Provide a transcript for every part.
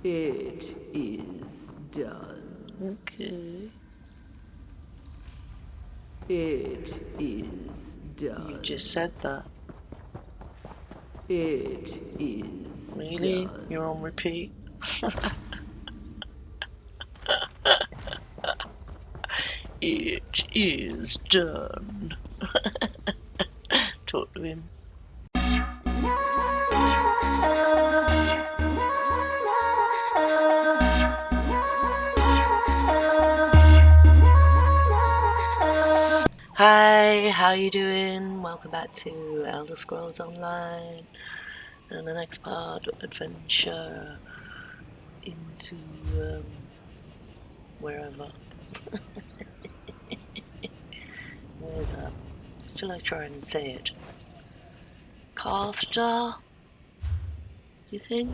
It is done. Okay. It is done. You just said that. It is Really? done. You're on repeat? It is done. Talk to him. Hi, how you doing? Welcome back to Elder Scrolls Online and the next part of adventure into wherever. Where's that? Shall I try and say it? Carthstar? Do you think?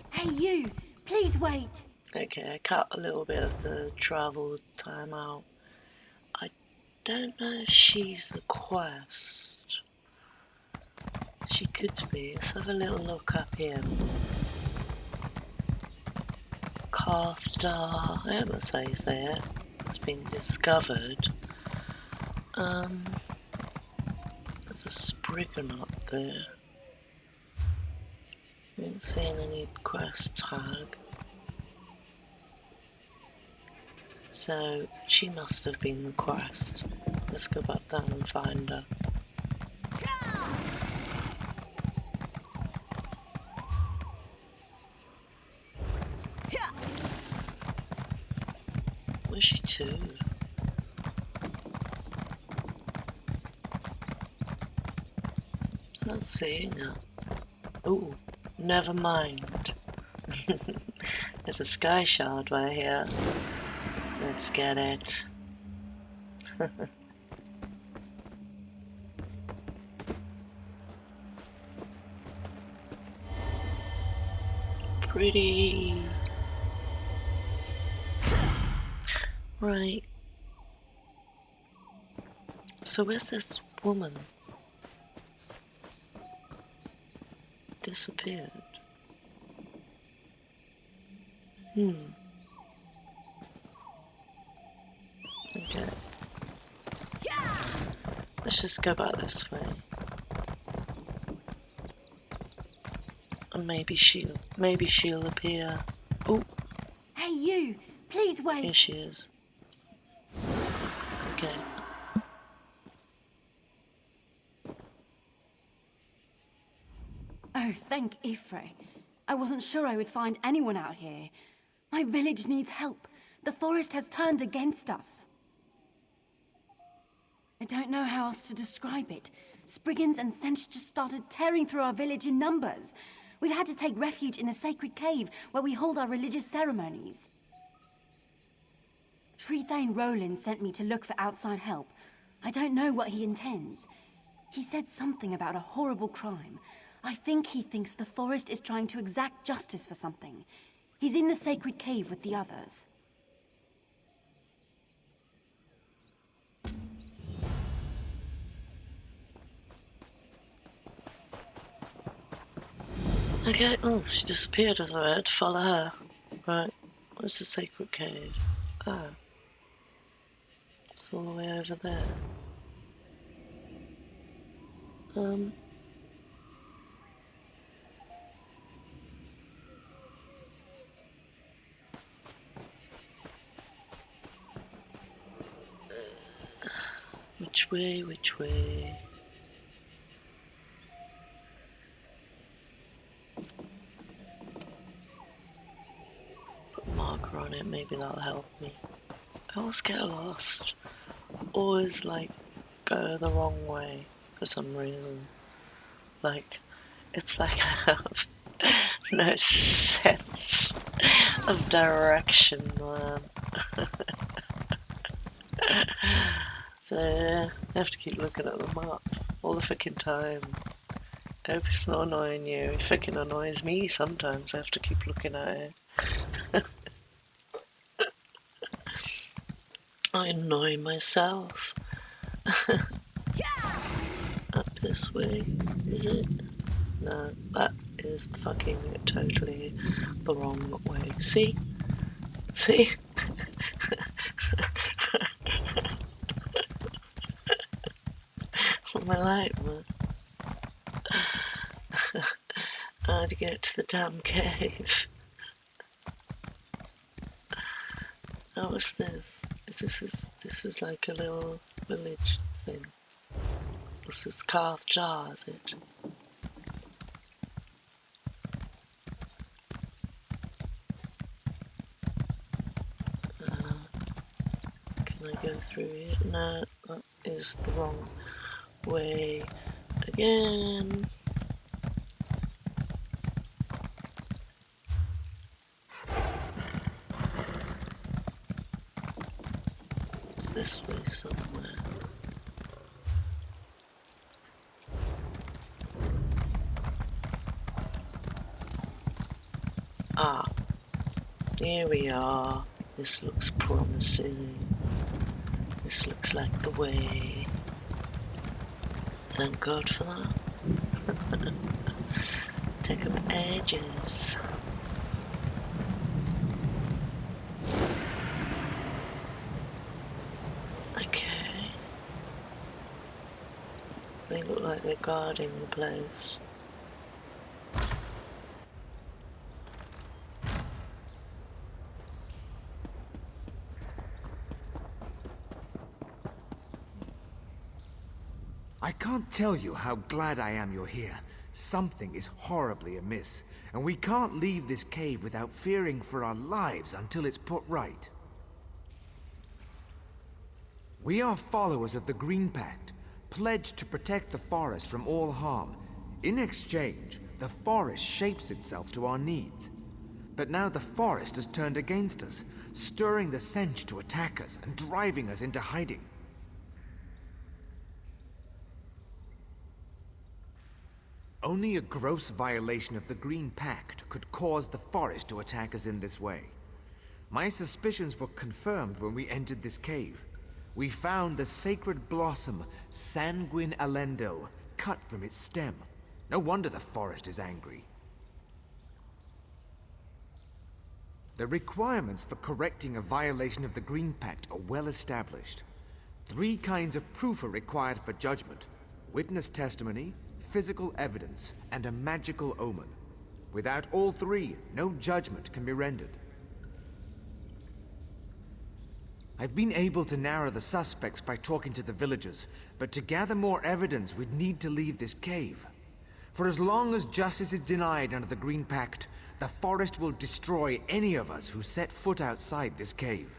Hey you, please wait. Okay, I cut a little bit of the travel time out. I don't know if she's the quest. She could be. Let's have a little look up here. Carthstar, I hope that's how you say it. It's been discovered. There's a Spriggan up there. I haven't seen any quest tag. So she must have been the quest. Let's go back down and find her. Where's she to? Not seeing her. Oh, never mind. There's a sky shard right here. Let's get it. Pretty. Right. So where's this woman? Disappeared. Okay. Let's just go back this way. And maybe she'll appear. Oh, Hey you, please here wait. she is. Okay. Oh, thank Ifre. I wasn't sure I would find anyone out here. My village needs help. The forest has turned against us. I don't know how else to describe it. Spriggans and Sench just started tearing through our village in numbers. We've had to take refuge in the sacred cave where we hold our religious ceremonies. Trethane Roland sent me to look for outside help. I don't know what he intends. He said something about a horrible crime. I think he thinks the forest is trying to exact justice for something. He's in the sacred cave with the others. Okay, oh, she disappeared. I thought I had to follow her. Right, where's the sacred cave? Ah, it's all the way over there. Which way, which way? Put a marker on it, maybe that'll help me. I always get lost. Always, like, go the wrong way for some reason. Like, it's like I have no sense of direction, man. So, I have to keep looking at the map all the fucking time. I hope it's not annoying you. It fucking annoys me sometimes. I have to keep looking at it. I annoy myself. Up this way, is it? No, that is fucking totally the wrong way. See? See? My light, man. I had to get to the damn cave. How was this? This is like a little village thing. This is carved jar, is it? Can I go through here? No, that is the wrong way again. It's this way somewhere. Ah, here we are. This looks promising. This looks like the way. Thank God for that. Take them ages. Okay. They look like they're guarding the place. I can't tell you how glad I am you're here. Something is horribly amiss, and we can't leave this cave without fearing for our lives until it's put right. We are followers of the Green Pact, pledged to protect the forest from all harm. In exchange, the forest shapes itself to our needs. But now the forest has turned against us, stirring the Sench to attack us and driving us into hiding. Only a gross violation of the Green Pact could cause the forest to attack us in this way. My suspicions were confirmed when we entered this cave. We found the sacred blossom, Sanguine Alendil, cut from its stem. No wonder the forest is angry. The requirements for correcting a violation of the Green Pact are well established. 3 kinds of proof are required for judgment: witness testimony, physical evidence, and a magical omen. Without all 3, no judgment can be rendered. I've been able to narrow the suspects by talking to the villagers, but to gather more evidence, we'd need to leave this cave. For as long as justice is denied under the Green Pact, the forest will destroy any of us who set foot outside this cave.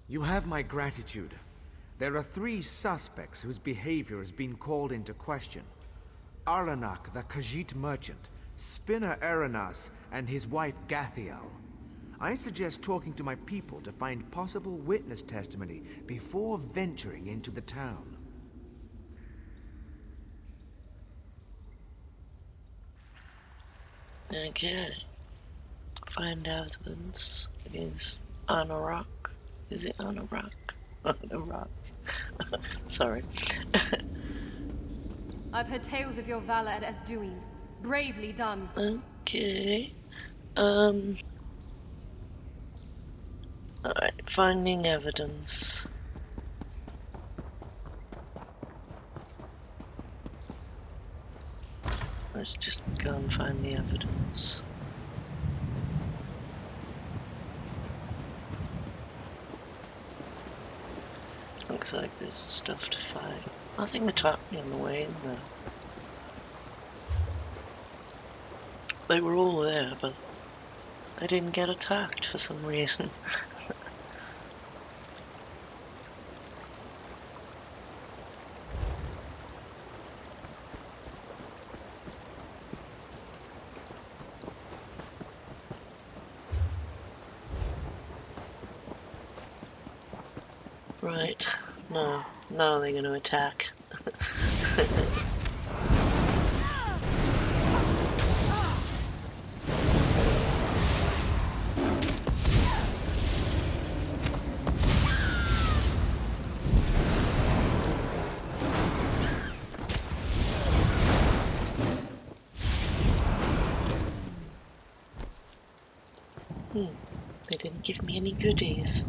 You have my gratitude. There are 3 suspects whose behavior has been called into question. Arlanak, the Khajiit merchant, Spinner Eranas, and his wife Gathiel. I suggest talking to my people to find possible witness testimony before venturing into the town. Okay. Find evidence against Anorak. Is it Anorak? Anorak. Sorry. I've heard tales of your valor at Esduin. Bravely done. Okay. Alright, finding evidence. Let's just go and find the evidence. Looks like there's stuff to fight. Nothing attacked me on the way in there. They were all there, but I didn't get attacked for some reason. Right. No. Now they're gonna attack. They didn't give me any goodies.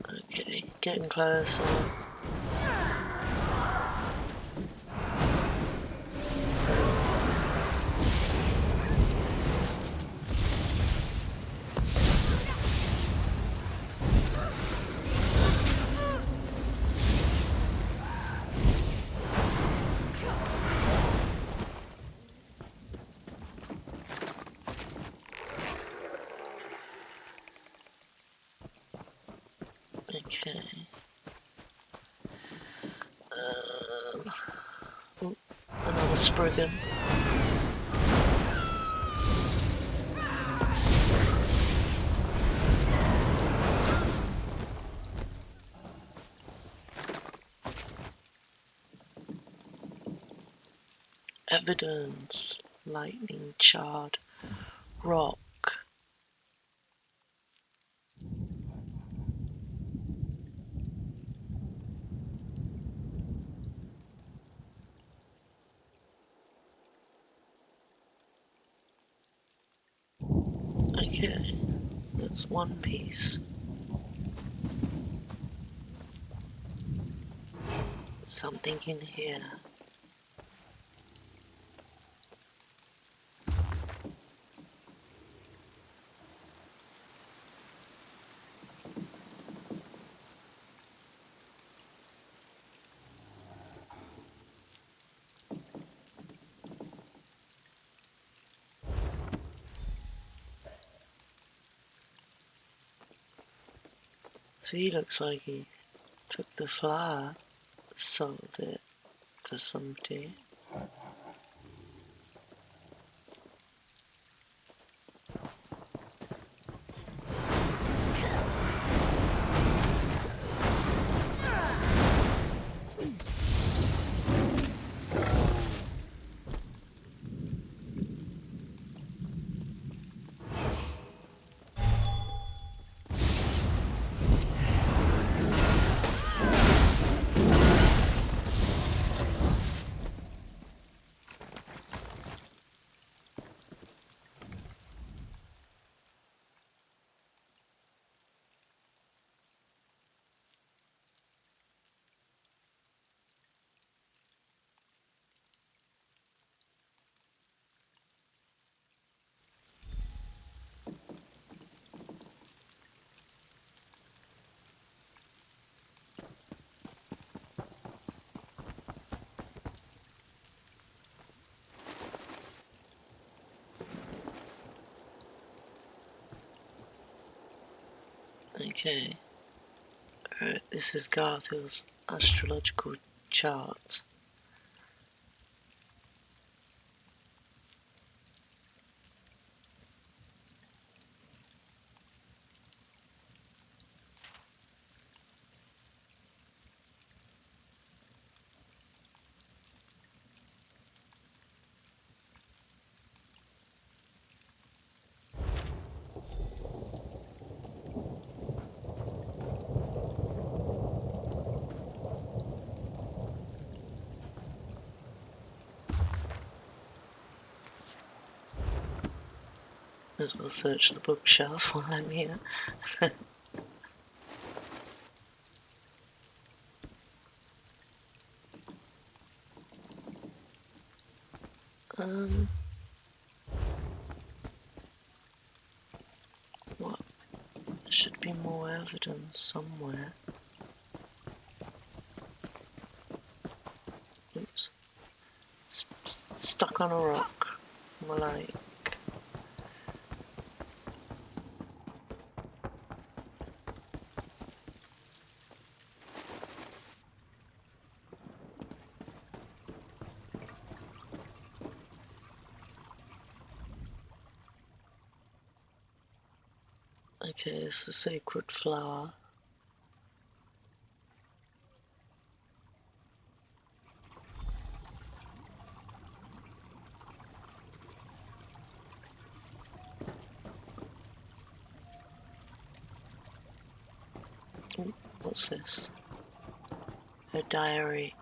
Okay, getting closer. Okay. Oh, another Spriggan. Evidence. Lightning charred rock. Okay, that's one piece. Something in here. See, looks like he took the flower, sold it to somebody. Okay. Alright, this is Garthill's astrological chart. As well search the bookshelf while I'm here. What? There should be more evidence somewhere. Oops. Stuck on a rock. More like. Okay, it's a sacred flower. Ooh, what's this? Her diary.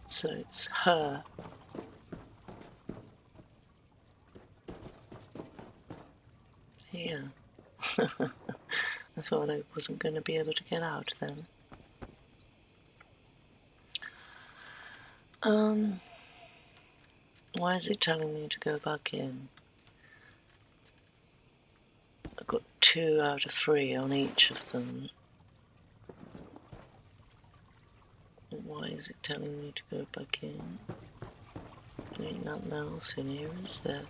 So it's her. Yeah. I thought I wasn't going to be able to get out then. Why is it telling me to go back in? I got 2 out of 3 on each of them. Why is it telling me to go back in? There ain't nothing else in here, is there?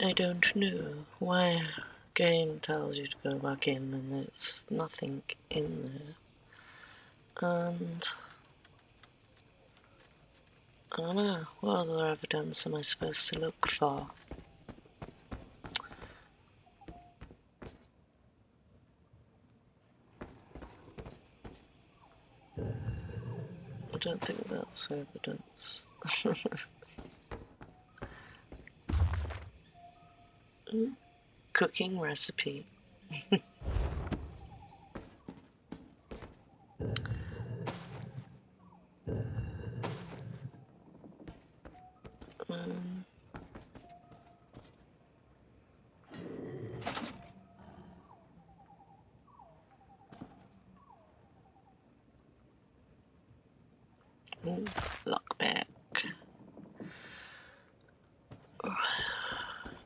I don't know why game tells you to go back in and there's nothing in there. And I don't know, what other evidence am I supposed to look for? I don't think that's evidence. Cooking recipe. Lock back.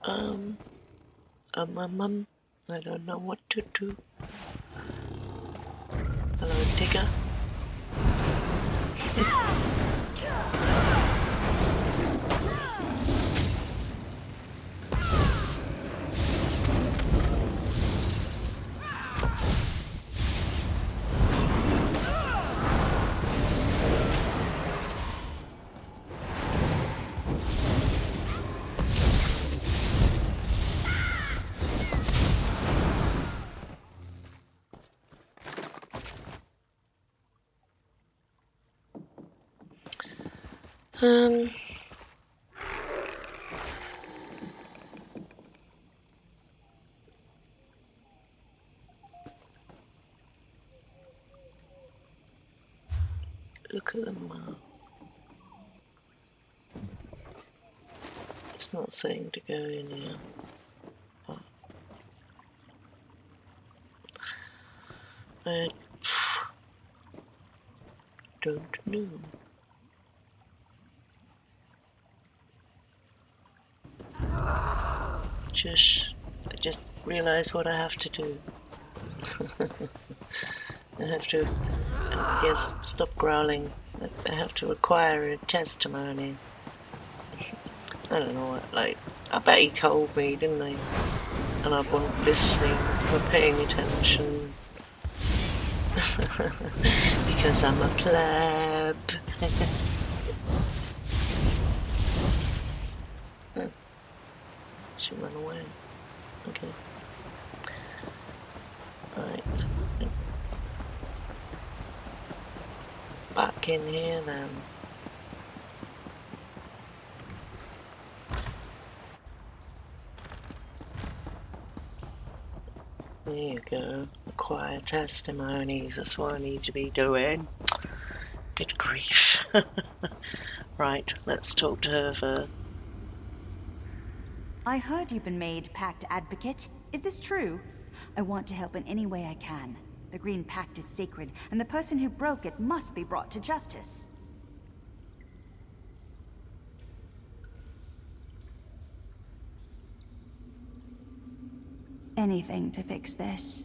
I don't know what to do. Hello, Tigger. Look at them now. It's not saying to go in here. But I don't know. I just realised what I have to do. I have to, I guess, stop growling. I have to acquire a testimony. I don't know what, like, I bet he told me, didn't he? And I wasn't listening or paying attention. Because I'm a pleb. She ran away. Okay. Right. Back in here then. There you go. Acquire testimonies. That's what I need to be doing. Good grief. Right, let's talk to her first. I heard you've been made Pact advocate. Is this true? I want to help in any way I can. The Green Pact is sacred, and the person who broke it must be brought to justice. Anything to fix this.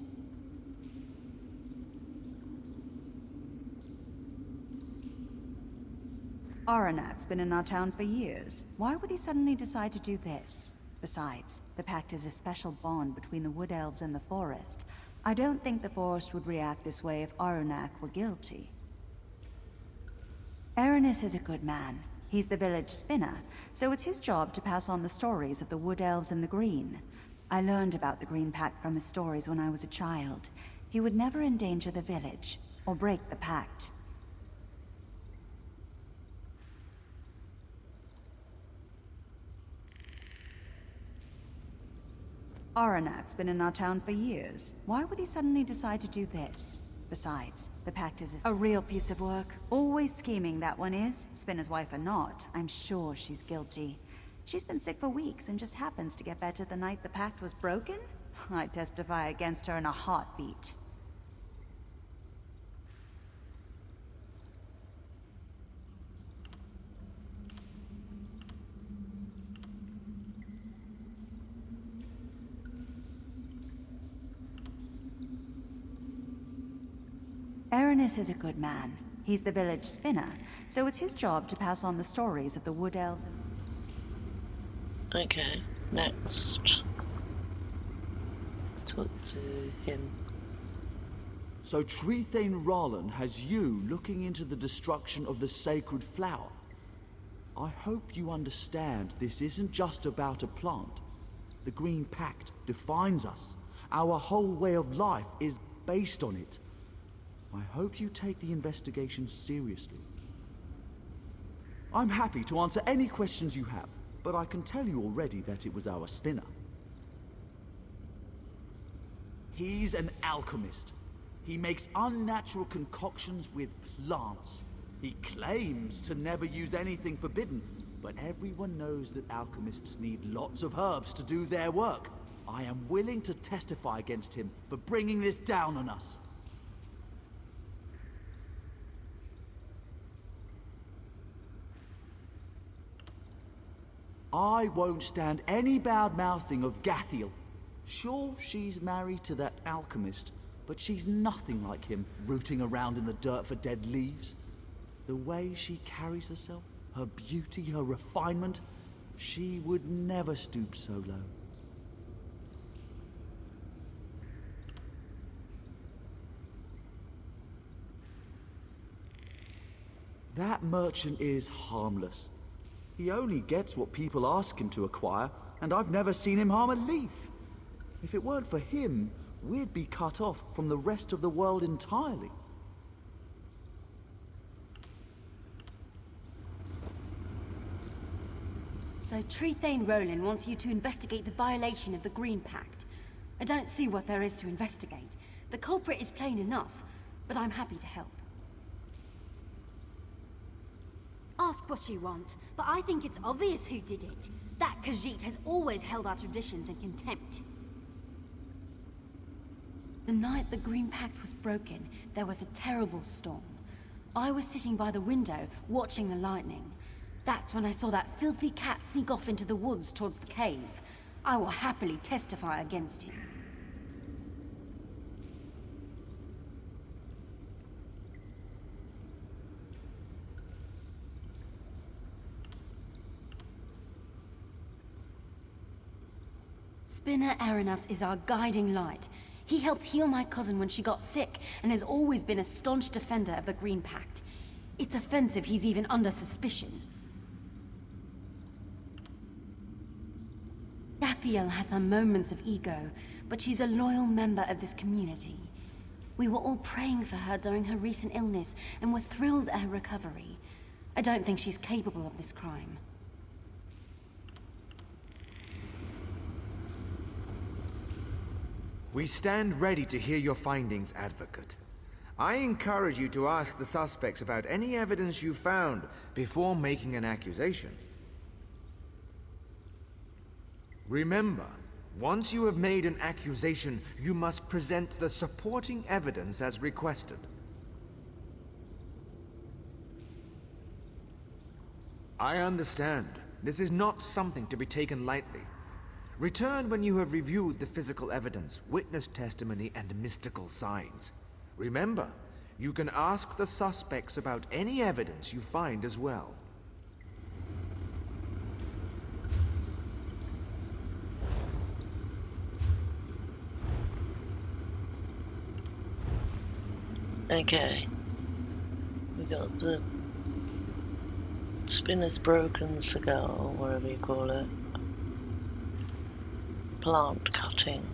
Aronak's been in our town for years. Why would he suddenly decide to do this? Besides, the Pact is a special bond between the Wood Elves and the Forest. I don't think the Forest would react this way if Aronak were guilty. Aranis is a good man. He's the village spinner, so it's his job to pass on the stories of the Wood Elves and the Green. I learned about the Green Pact from his stories when I was a child. He would never endanger the village, or break the Pact. Aronak's been in our town for years. Why would he suddenly decide to do this? Besides, the Pact is a real piece of work. Always scheming, that one is. Spinner's wife or not, I'm sure she's guilty. She's been sick for weeks and just happens to get better the night the Pact was broken? I'd testify against her in a heartbeat. Aranis is a good man. He's the village spinner, so it's his job to pass on the stories of the Wood Elves. Okay, next. Talk to him. So Trethane Rollin has you looking into the destruction of the sacred flower. I hope you understand this isn't just about a plant. The Green Pact defines us. Our whole way of life is based on it. I hope you take the investigation seriously. I'm happy to answer any questions you have, but I can tell you already that it was our spinner. He's an alchemist. He makes unnatural concoctions with plants. He claims to never use anything forbidden, but everyone knows that alchemists need lots of herbs to do their work. I am willing to testify against him for bringing this down on us. I won't stand any bad-mouthing of Gathiel. Sure, she's married to that alchemist, but she's nothing like him, rooting around in the dirt for dead leaves. The way she carries herself, her beauty, her refinement, she would never stoop so low. That merchant is harmless. He only gets what people ask him to acquire, and I've never seen him harm a leaf. If it weren't for him, we'd be cut off from the rest of the world entirely. So Trethane Rollin wants you to investigate the violation of the Green Pact. I don't see what there is to investigate. The culprit is plain enough, but I'm happy to help. Ask what you want, but I think it's obvious who did it. That Khajiit has always held our traditions in contempt. The night the Green Pact was broken, there was a terrible storm. I was sitting by the window, watching the lightning. That's when I saw that filthy cat sneak off into the woods towards the cave. I will happily testify against him. Spinner Aranis is our guiding light. He helped heal my cousin when she got sick, and has always been a staunch defender of the Green Pact. It's offensive he's even under suspicion. Gathiel has her moments of ego, but she's a loyal member of this community. We were all praying for her during her recent illness, and were thrilled at her recovery. I don't think she's capable of this crime. We stand ready to hear your findings, Advocate. I encourage you to ask the suspects about any evidence you found before making an accusation. Remember, once you have made an accusation, you must present the supporting evidence as requested. I understand. This is not something to be taken lightly. Return when you have reviewed the physical evidence, witness testimony, and mystical signs. Remember, you can ask the suspects about any evidence you find as well. Okay. We got the spinner's broken cigar, or whatever you call it. Plant cutting.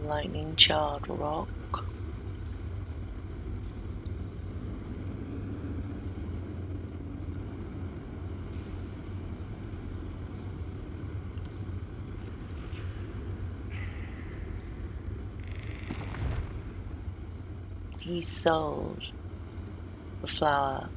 Lightning charred rock. He sold the flower.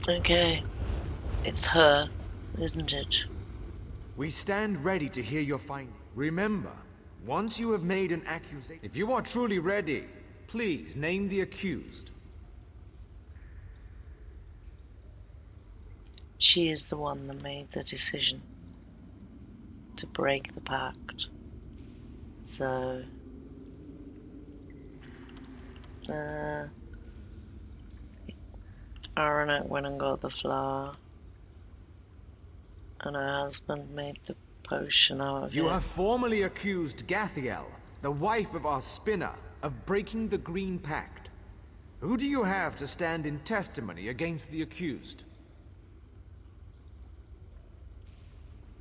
Okay, it's her, isn't it? We stand ready to hear your findings. Remember, once you have made an accusation, if you are truly ready, please name the accused. She is the one that made the decision to break the pact. So, Aranet went and got the flower, and her husband made the potion out of it. You have formally accused Gathiel, the wife of our spinner, of breaking the Green Pact. Who do you have to stand in testimony against the accused?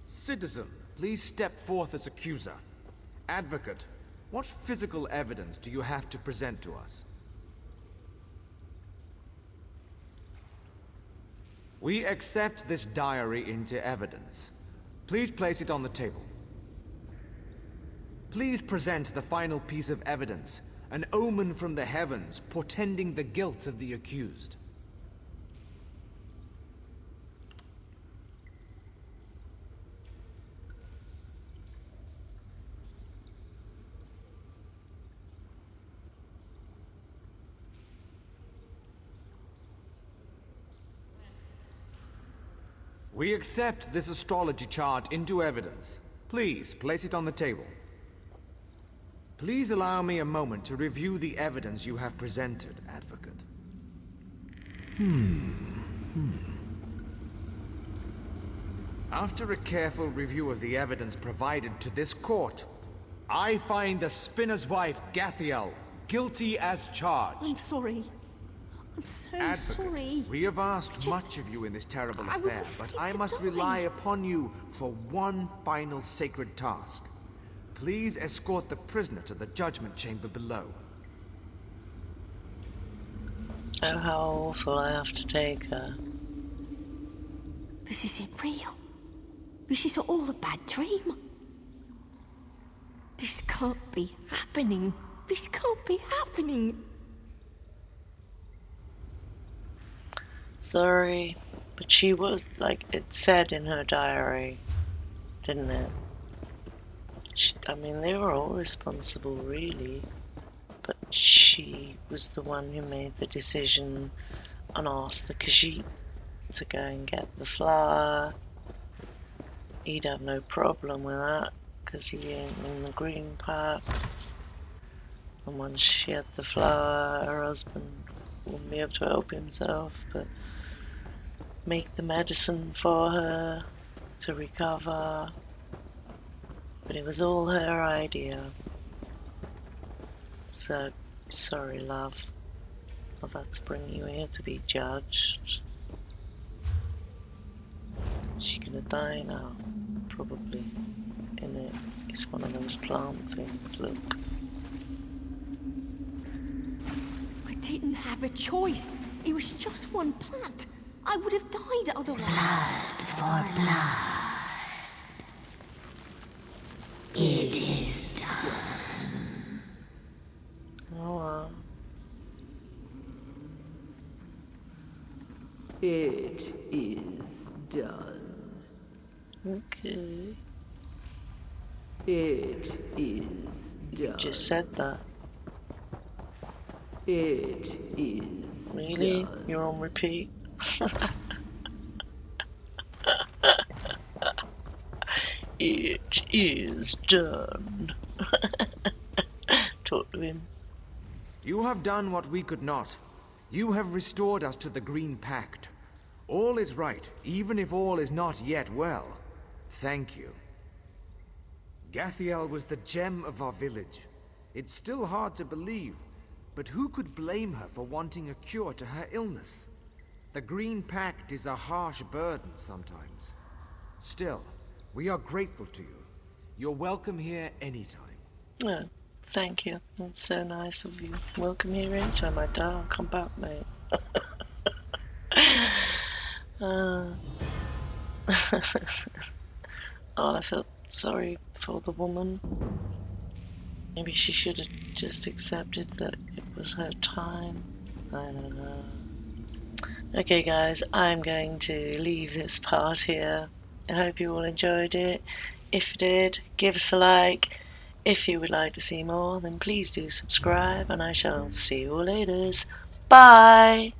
Citizen, please step forth as accuser. Advocate, what physical evidence do you have to present to us? We accept this diary into evidence. Please place it on the table. Please present the final piece of evidence, an omen from the heavens portending the guilt of the accused. We accept this astrology chart into evidence. Please, place it on the table. Please allow me a moment to review the evidence you have presented, Advocate. After a careful review of the evidence provided to this court, I find the Spinner's wife, Gathiel, guilty as charged. I'm sorry. I'm so Advocate, sorry. we have asked much of you in this terrible I was affair, but afraid I to must die. rely upon you for one final sacred task. Please escort the prisoner to the judgment chamber below. Oh, how awful I have to take her. This isn't real. This is all a bad dream. This can't be happening. This can't be happening. Sorry, but she was, like it said in her diary, didn't it? I mean, they were all responsible, really. But she was the one who made the decision and asked the Khajiit to go and get the flower. He'd have no problem with that, because he ain't in the Green Pact. And once she had the flower, her husband wouldn't be able to help himself, but make the medicine for her to recover. But it was all her idea. So, sorry, love. I've had to bring you here to be judged. She's gonna die now, probably. In it. It's one of those plant things, look. I didn't have a choice. It was just one plant. I would have died otherwise. It is done. Oh well. It is done. Okay. It is You done. just said that. It is Really? done. You're on repeat? It is done. Talk to him. You have done what we could not. You have restored us to the Green Pact. All is right, even if all is not yet well. Thank you. Gathiel was the gem of our village. It's still hard to believe, but who could blame her for wanting a cure to her illness? The Green Pact is a harsh burden sometimes. Still, we are grateful to you. You're welcome here anytime. Oh, thank you. That's so nice of you. Welcome here anytime I die. I'll come back, mate. Oh, I felt sorry for the woman. Maybe she should have just accepted that it was her time. I don't know. Okay guys, I'm going to leave this part here. I hope you all enjoyed it. If you did, give us a like. If you would like to see more, then please do subscribe, and I shall see you all later. Bye!